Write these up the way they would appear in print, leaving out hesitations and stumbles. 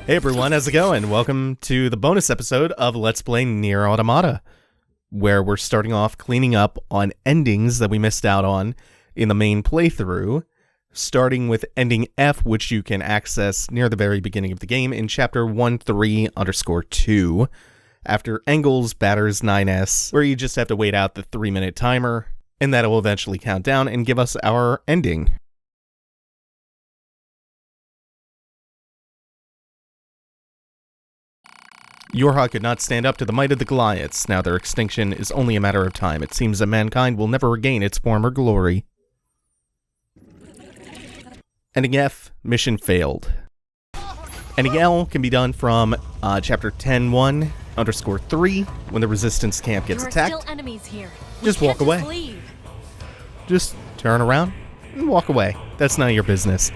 Hey everyone, how's it going? Welcome to the bonus episode of Let's Play Nier Automata, where we're starting off cleaning up on endings that we missed out on in the main playthrough, starting with ending F, which you can access near the very beginning of the game in chapter 13_2, after Engels batters 9S, where you just have to wait out the 3-minute timer, and that'll eventually count down and give us our ending. Yorha could not stand up to the might of the Goliaths. Now their extinction is only a matter of time. It seems that mankind will never regain its former glory. Ending F, mission failed. Ending L can be done from chapter 10:1_3, when the resistance camp gets attacked. Still enemies here. Just walk away. Just turn around and walk away. That's none of your business.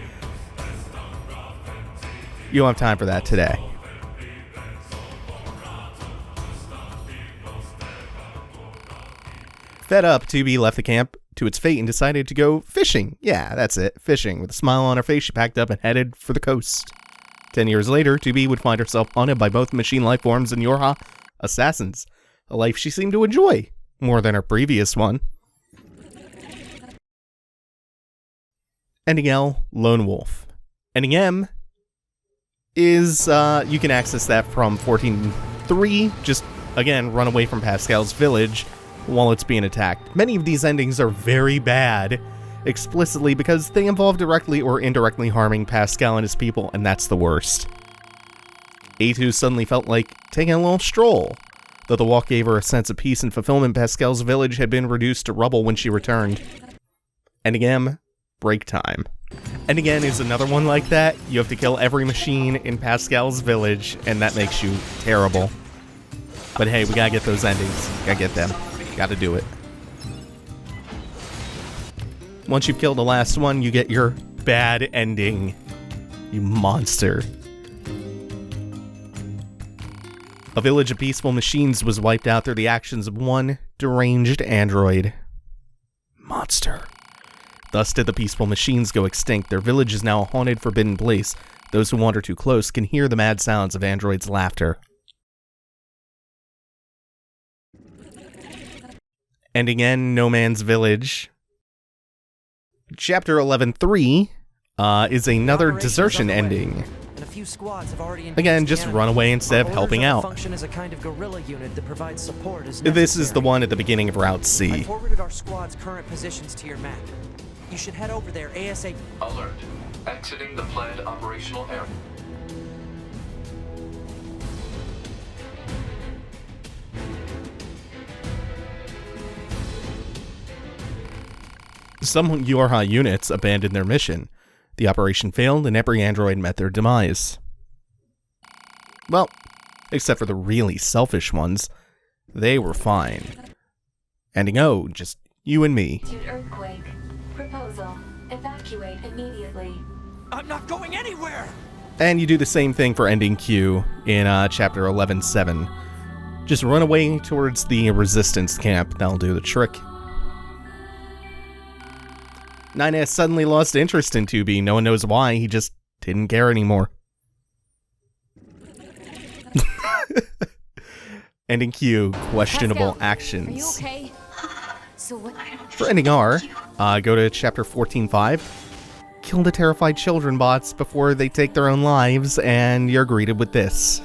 You don't have time for that today. Fed up, 2B left the camp to its fate and decided to go fishing. Yeah, that's it, fishing. With a smile on her face, she packed up and headed for the coast. 10 years later, 2B would find herself haunted by both machine life forms and Yorha assassins, a life she seemed to enjoy more than her previous one. Ending L, Lone Wolf. Ending M is, you can access that from 14:3, just, again, run away from Pascal's village while it's being attacked. Many of these endings are very bad, explicitly because they involve directly or indirectly harming Pascal and his people, and that's the worst. A2 suddenly felt like taking a little stroll. Though the walk gave her a sense of peace and fulfillment, Pascal's village had been reduced to rubble when she returned. Ending M, break time. Ending N is another one like that. You have to kill every machine in Pascal's village, and that makes you terrible. But hey, we gotta get those endings. Gotta get them. Gotta do it. Once you've killed the last one, you get your bad ending. You monster. A village of peaceful machines was wiped out through the actions of one deranged android. Monster. Thus did the peaceful machines go extinct. Their village is now a haunted, forbidden place. Those who wander too close can hear the mad sounds of androids' laughter. Ending N, No Man's Village. Chapter 11:3 is another desertion ending. Again, just run away instead of helping out. This is the one at the beginning of Route C. I forwarded our squad's current positions to your map. You should head over there ASAP. Alert. Exiting the planned operational area. Some Yorha units abandoned their mission. The operation failed and every android met their demise. Well, except for the really selfish ones. They were fine. Ending O, just you and me. Earthquake. Proposal. Evacuate immediately. I'm not going anywhere! And you do the same thing for ending Q in chapter 11:7. Just run away towards the resistance camp. That'll do the trick. 9S suddenly lost interest in 2B. No one knows why. He just didn't care anymore. Ending Q, questionable Pascal, actions. Are you okay? So what? For ending R, go to chapter 14:5. Kill the terrified children bots before they take their own lives, and you're greeted with this.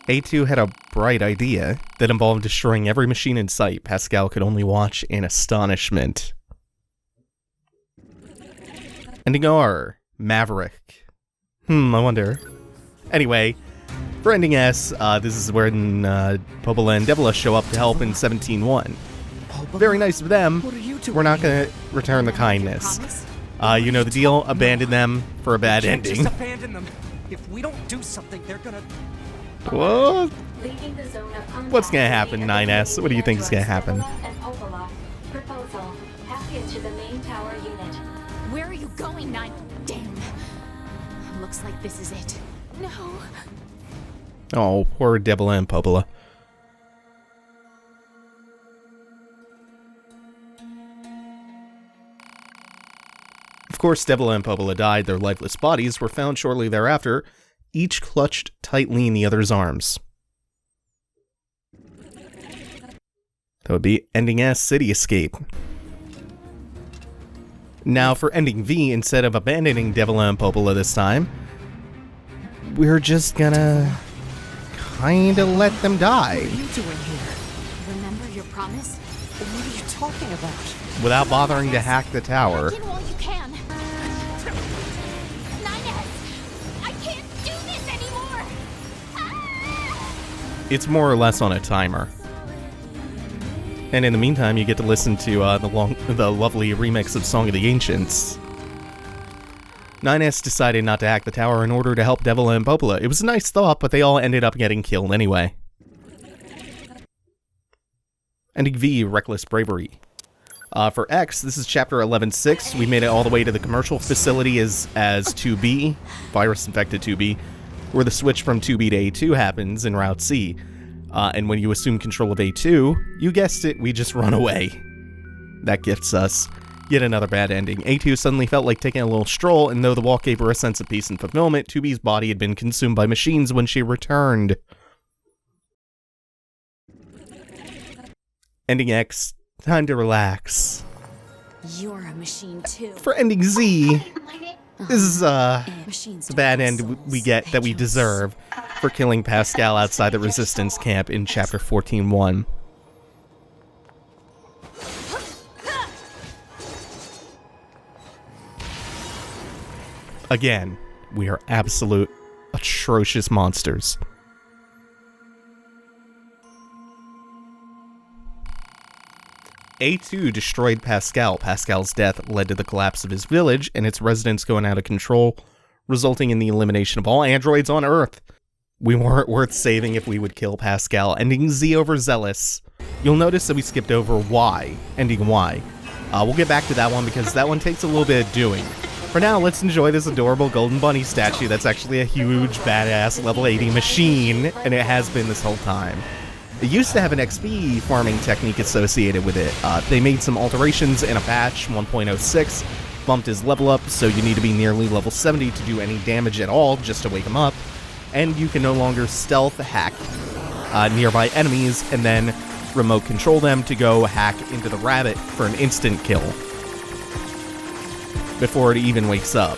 A2 had a bright idea that involved destroying every machine in sight. Pascal could only watch in astonishment. Ending R, Maverick. I wonder. Anyway, for ending S, this is when Popola and Devila show up to help in 17:1. Very nice of them. We're not going to return the kindness. You know the deal. Abandon them for a bad ending. Just abandon them. If we don't do something, they're gonna... What? Leaving the zone of combat. What's gonna happen, 9S? What do you think is gonna happen? And Popola. Proposal. Package to the main tower unit. Where are you going, 9? Damn. Looks like this is it. No. Oh, poor Devila and Popola. course, Devil and Popola died. Their lifeless bodies were found shortly thereafter, each clutched tightly in the other's arms. That would be Ending S City Escape. Now, for Ending V, instead of abandoning Devil and Popola this time, we're just gonna kinda let them die. What are you doing here? Remember your promise? What are you talking about? Without bothering to hack the tower. Get in while you can. 9S! I can't do this anymore! Ah! It's more or less on a timer. And in the meantime, you get to listen to the lovely remix of Song of the Ancients. 9S decided not to hack the tower in order to help Devil and Popola. It was a nice thought, but they all ended up getting killed anyway. Ending V, Reckless Bravery. For X, this is Chapter 11.6. We made it all the way to the commercial facility as 2B, virus-infected 2B, where the switch from 2B to A2 happens in Route C. And when you assume control of A2, you guessed it, we just run away. That gifts us yet another bad ending. A2 suddenly felt like taking a little stroll, and though the walk gave her a sense of peace and fulfillment, 2B's body had been consumed by machines when she returned. Ending X, time to relax. You're a machine too. For Ending Z, this is Machines the bad don't end have we souls. get that we Angels. deserve for killing Pascal outside the Resistance camp in Chapter 14.1. Again, we are absolute atrocious monsters. A2 destroyed Pascal. Pascal's death led to the collapse of his village and its residents going out of control, resulting in the elimination of all androids on Earth. We weren't worth saving if we would kill Pascal. Ending Z overzealous. You'll notice that we skipped over Y, ending Y. We'll get back to that one because that one takes a little bit of doing. For now, let's enjoy this adorable golden bunny statue that's actually a huge, badass level 80 machine, and it has been this whole time. It used to have an XP farming technique associated with it. They made some alterations in a patch 1.06, bumped his level up, so you need to be nearly level 70 to do any damage at all just to wake him up, and you can no longer stealth hack nearby enemies and then remote control them to go hack into the rabbit for an instant kill before it even wakes up.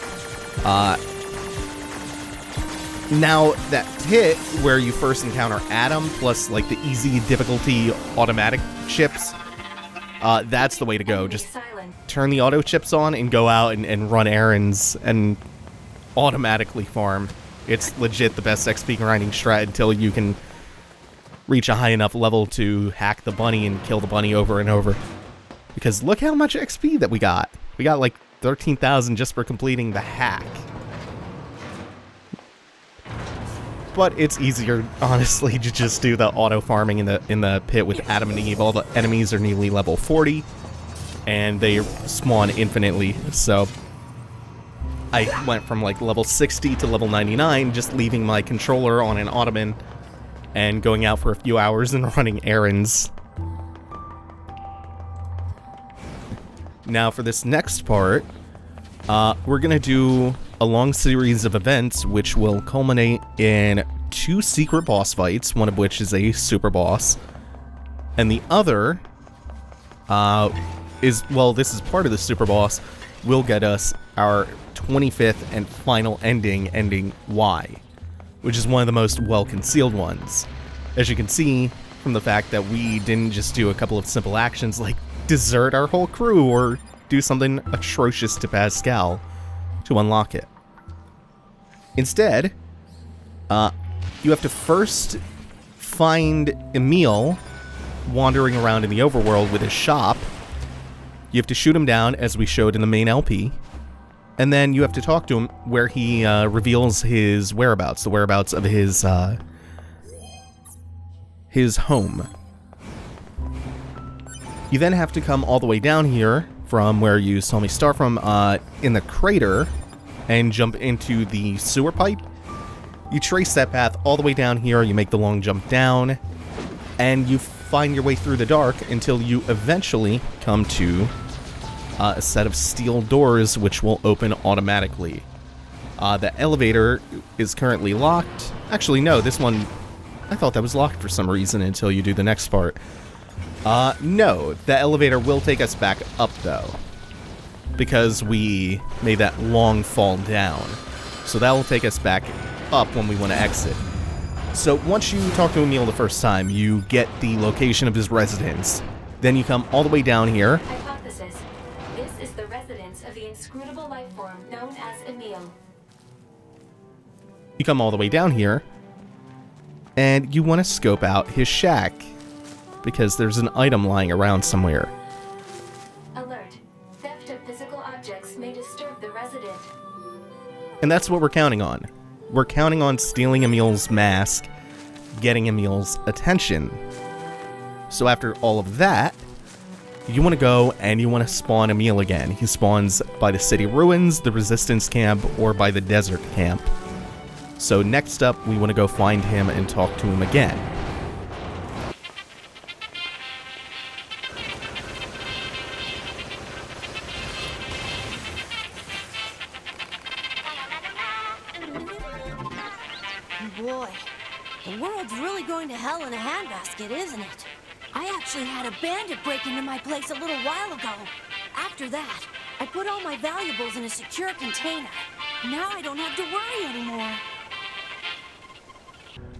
Now, that pit where you first encounter Adam, plus like the easy difficulty automatic chips, that's the way to go. Just turn the auto chips on and go out and run errands and automatically farm. It's legit the best XP grinding strat until you can reach a high enough level to hack the bunny and kill the bunny over and over. Because look how much XP that we got. We got like 13,000 just for completing the hack. But it's easier, honestly, to just do the auto farming in the pit with Adam and Eve. All the enemies are nearly level 40, and they spawn infinitely. So I went from like level 60 to level 99, just leaving my controller on an ottoman and going out for a few hours and running errands. Now for this next part, we're gonna do a long series of events which will culminate in 2 secret boss fights, one of which is a super boss, and the other is, well, this is part of the super boss, will get us our 25th and final ending, ending Y, which is one of the most well-concealed ones. As you can see from the fact that we didn't just do a couple of simple actions like desert our whole crew or do something atrocious to Pascal to unlock it. Instead, you have to first find Emil wandering around in the overworld with his shop. You have to shoot him down, as we showed in the main LP, and then you have to talk to him where he reveals his whereabouts, the whereabouts of his home. You then have to come all the way down here from where you saw me start from, in the crater, and jump into the sewer pipe. You trace that path all the way down here, you make the long jump down, and you find your way through the dark until you eventually come to a set of steel doors which will open automatically. The elevator is currently locked. Actually, no, this one, I thought that was locked for some reason until you do the next part. No, the elevator will take us back up, though, because we made that long fall down. So that will take us back up when we want to exit. So once you talk to Emil the first time, you get the location of his residence. Then you come all the way down here. Hypothesis. This is the residence of the inscrutable life form known as Emil. You come all the way down here, and you want to scope out his shack, because there's an item lying around somewhere. Alert. Theft of physical objects may disturb the resident. And that's what we're counting on. We're counting on stealing Emil's mask, getting Emil's attention. So after all of that, you want to go and you want to spawn Emil again. He spawns by the city ruins, the resistance camp, or by the desert camp. So next up, we want to go find him and talk to him again. Boy, the world's really going to hell in a handbasket, isn't it? I actually had a bandit break into my place a little while ago. After that, I put all my valuables in a secure container. Now I don't have to worry anymore.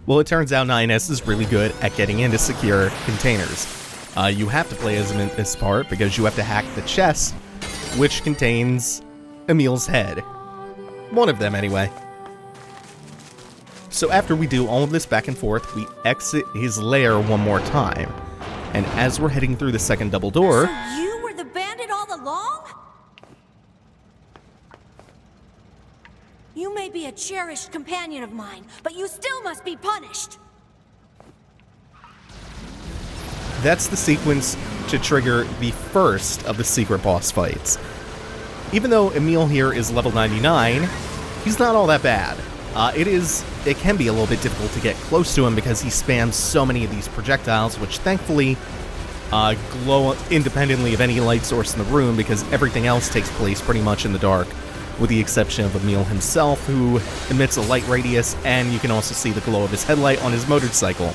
Well, it turns out 9S is really good at getting into secure containers. You have to play as him in this part because you have to hack the chest, which contains Emil's head. One of them, anyway. So after we do all of this back and forth, we exit his lair one more time. And as we're heading through the second double door... So you were the bandit all along? You may be a cherished companion of mine, but you still must be punished. That's the sequence to trigger the first of the secret boss fights. Even though Emil here is level 99, he's not all that bad. It can be a little bit difficult to get close to him because he spams so many of these projectiles, which thankfully glow independently of any light source in the room because everything else takes place pretty much in the dark, with the exception of Emil himself, who emits a light radius, and you can also see the glow of his headlight on his motorcycle.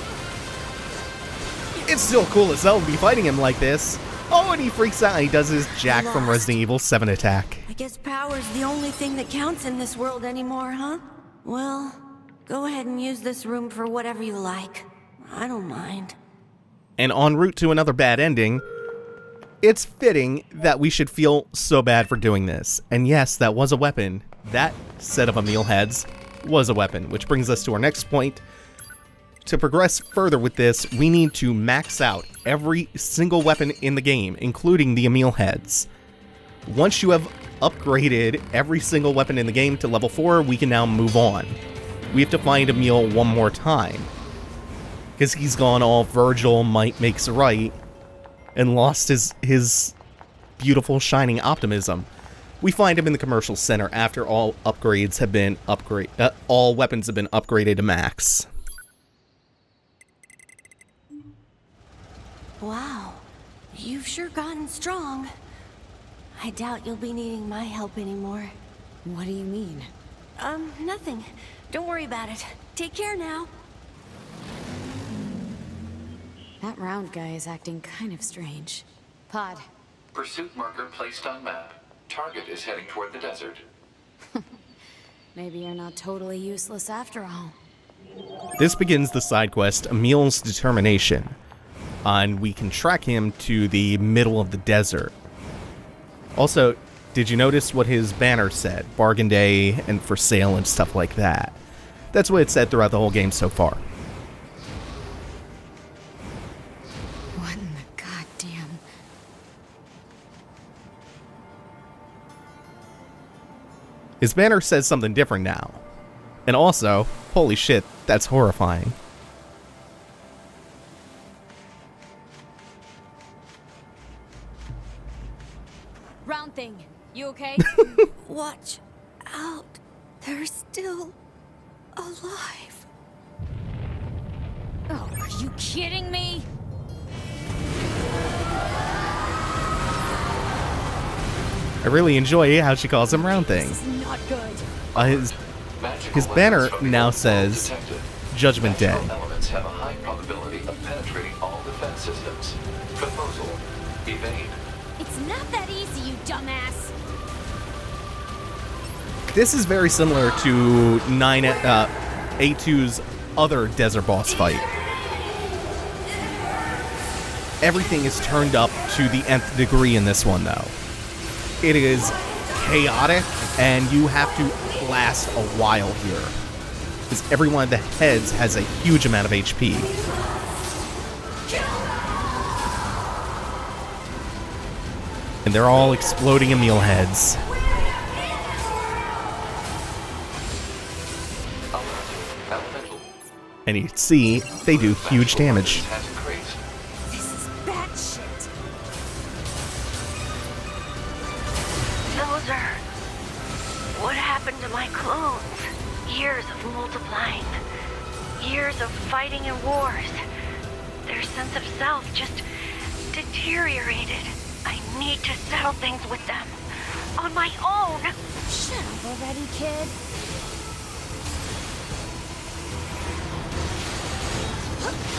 It's still cool as hell to be fighting him like this. Oh, and he freaks out and he does his Jack from Resident Evil 7 attack. I guess power's the only thing that counts in this world anymore, huh? Well, go ahead and use this room for whatever you like. I don't mind. And en route to another bad ending, it's fitting that we should feel so bad for doing this. And yes, that was a weapon. That set of Emil heads was a weapon, which brings us to our next point. To progress further with this, we need to max out every single weapon in the game, including the Emil heads. Once you have upgraded every single weapon in the game to level 4, we can now move on. We have to find Emil one more time, because he's gone all Virgil, might makes right, and lost his beautiful shining optimism. We find him in the commercial center after all upgrades have been all weapons have been upgraded to max. Wow, you've sure gotten strong. I doubt you'll be needing my help anymore. What do you mean? Nothing. Don't worry about it. Take care now. That round guy is acting kind of strange. Pod. Pursuit marker placed on map. Target is heading toward the desert. Maybe you're not totally useless after all. This begins the side quest, Emil's Determination. And we can track him to the middle of the desert. Also, did you notice what his banner said? Bargain day and for sale and stuff like that. That's what it said throughout the whole game so far. What in the goddamn... His banner says something different now. And also, holy shit, that's horrifying. Round thing. You okay? Watch out. They're still alive. Oh, are you kidding me? I really enjoy how she calls him Round Thing. This is not good. His banner now says Judgment Day. Magical elements have a high probability of penetrating all defense systems. Proposal: evade. It's not that easy, you dumbass. This is very similar to A2's other desert boss fight. Everything is turned up to the nth degree in this one, though. It is chaotic, and you have to last a while here, because every one of the heads has a huge amount of HP. And they're all exploding Emil heads. Elemental. And you can see, they do huge damage. Has increased. This is bad shit. Those are... what happened to my clones? Years of multiplying. Years of fighting in wars. Their sense of self just deteriorated. I need to settle things with them. On my own. Shut up already, kid.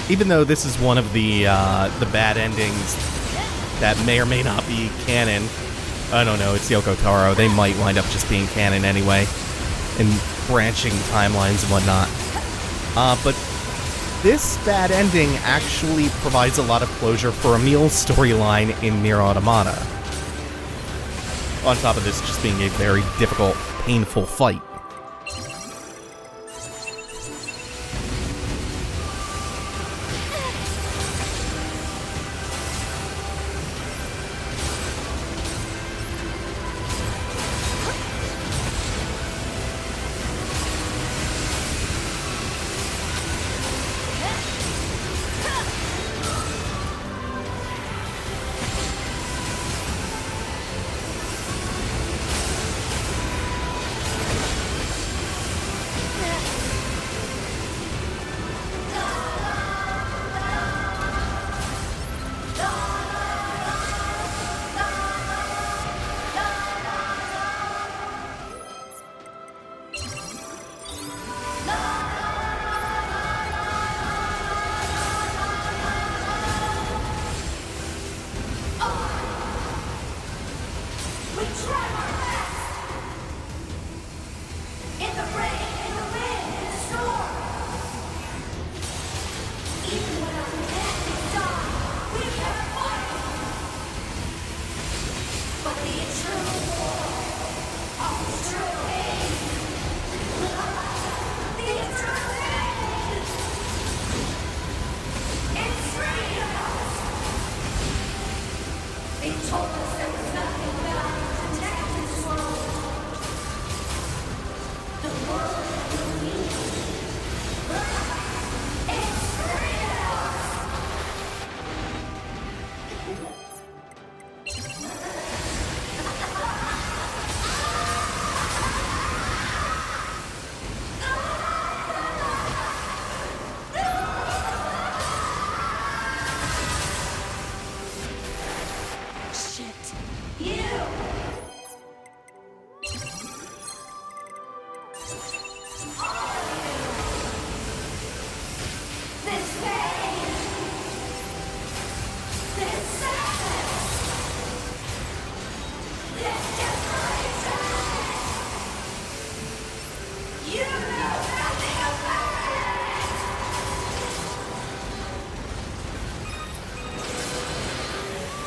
Even though this is one of the bad endings that may or may not be canon, I don't know, it's Yoko Taro. They might wind up just being canon anyway, and branching timelines and whatnot. But this bad ending actually provides a lot of closure for Emil's storyline in Nier Automata. On top of this just being a very difficult, painful fight.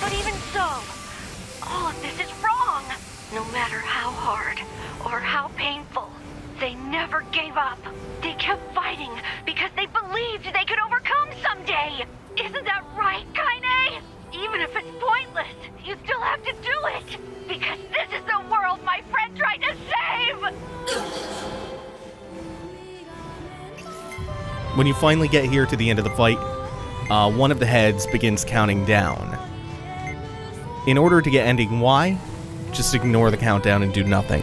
But even so, all of this is wrong. No matter how hard or how painful, they never gave up. They kept fighting because they believed they could overcome someday. Isn't that right, Kaine? Even if it's pointless, you still have to do it. Because this is the world my friend tried to save! When you finally get here to the end of the fight, one of the heads begins counting down. In order to get ending Y, just ignore the countdown and do nothing.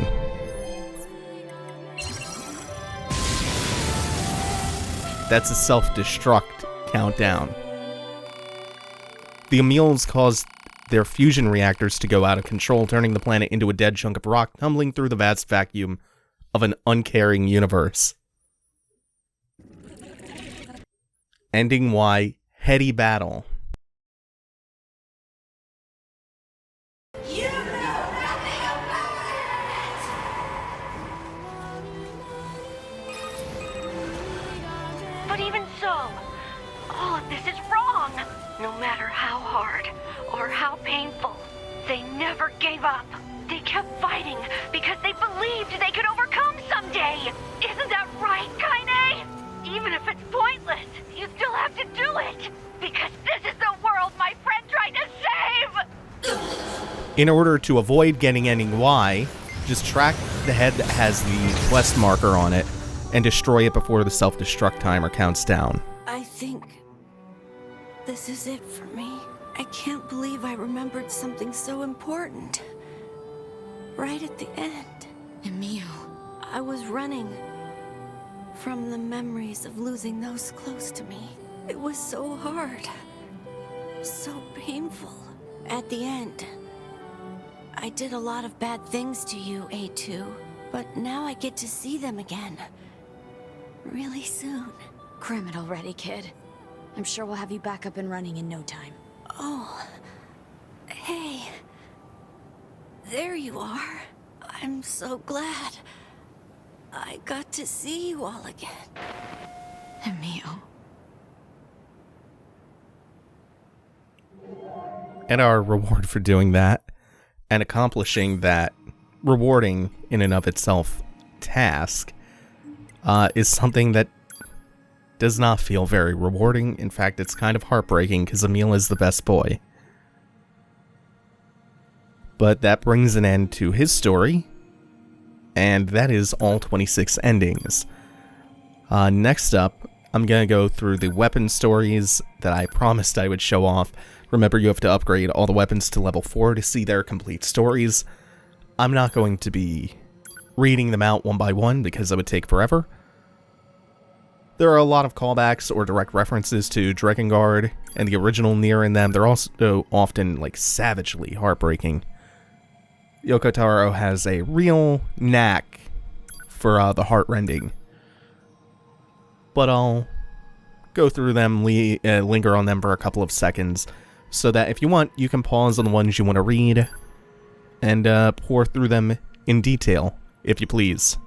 That's a self-destruct countdown. The Emils caused their fusion reactors to go out of control, turning the planet into a dead chunk of rock, tumbling through the vast vacuum of an uncaring universe. Ending Y, heady battle. But even so, all of this is wrong. No matter how hard or how painful, they never gave up. They kept fighting because they believed they could overcome someday. Isn't that right, Kaine? Even if it's pointless, you still have to do it. Because this is the world my friend tried to save! In order to avoid getting ending Y, just track the head that has the quest marker on it and destroy it before the self-destruct timer counts down. I think this is it for me. I can't believe I remembered something so important. Right at the end. Emil. I was running from the memories of losing those close to me. It was so hard. So painful. At the end, I did a lot of bad things to you, A2. But now I get to see them again. Really soon. Cram it already, kid. I'm sure we'll have you back up and running in no time. Oh. Hey. There you are. I'm so glad. I got to see you all again. Emil. And our reward for doing that and accomplishing that rewarding in and of itself task is something that does not feel very rewarding. In fact, it's kind of heartbreaking because Emil is the best boy. But that brings an end to his story, and that is all 26 endings. Next up, I'm going to go through the weapon stories that I promised I would show off. Remember, you have to upgrade all the weapons to level 4 to see their complete stories. I'm not going to be reading them out one by one because that would take forever. There are a lot of callbacks or direct references to Drakengard and the original Nier in them. They're also often, like, savagely heartbreaking. Yoko Taro has a real knack for the heart-rending. But I'll go through them, linger on them for a couple of seconds, so that if you want, you can pause on the ones you want to read, and pour through them in detail, if you please.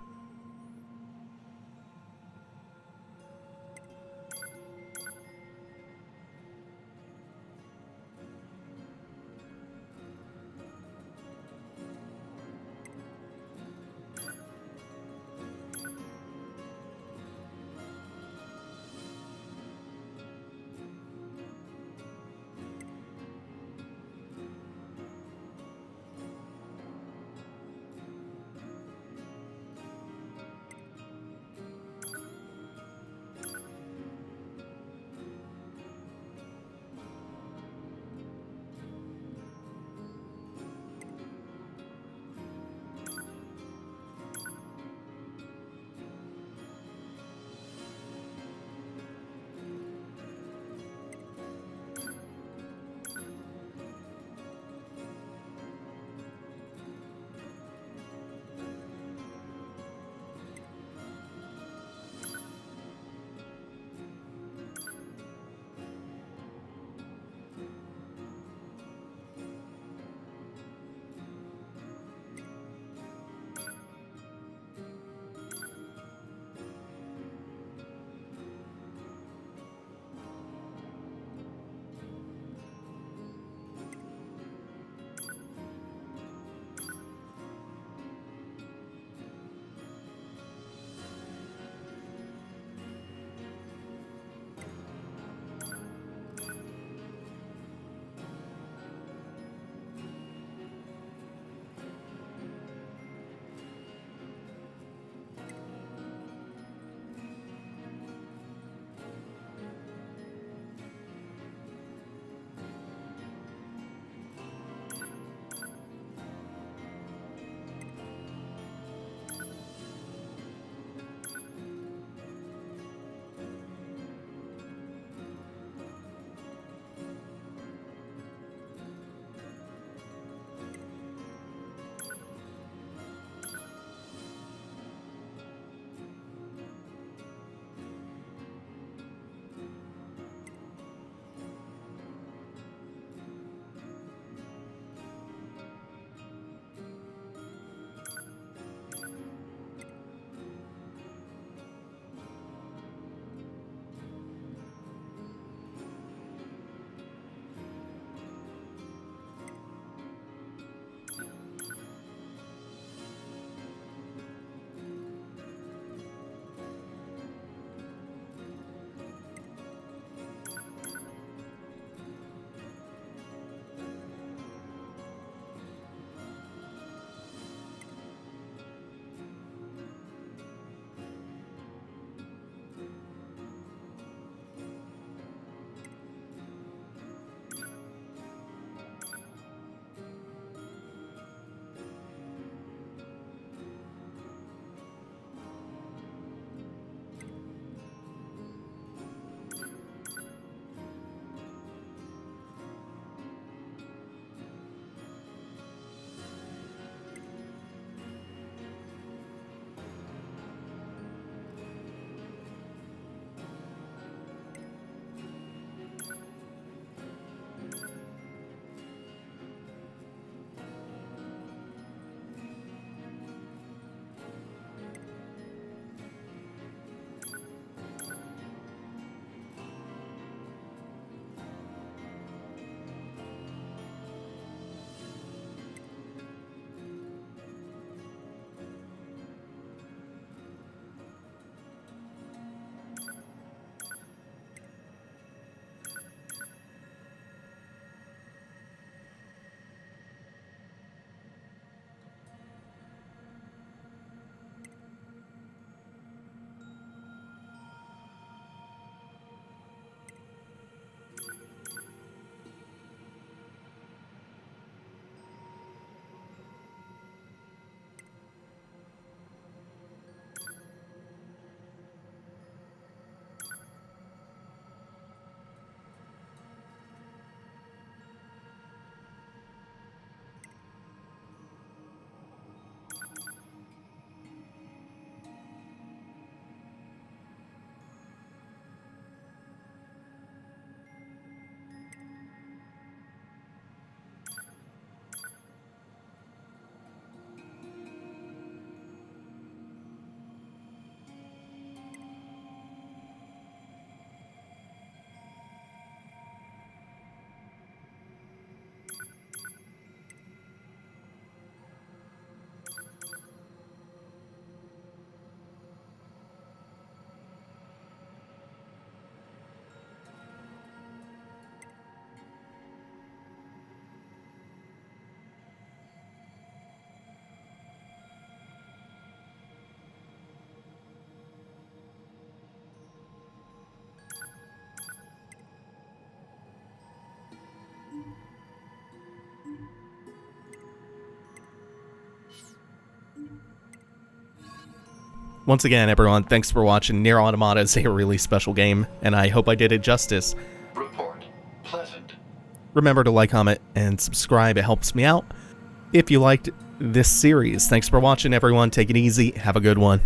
Once again, everyone, thanks for watching. Nier Automata is a really special game, and I hope I did it justice. Report. Pleasant. Remember to like, comment, and subscribe. It helps me out. If you liked this series, thanks for watching, everyone. Take it easy. Have a good one.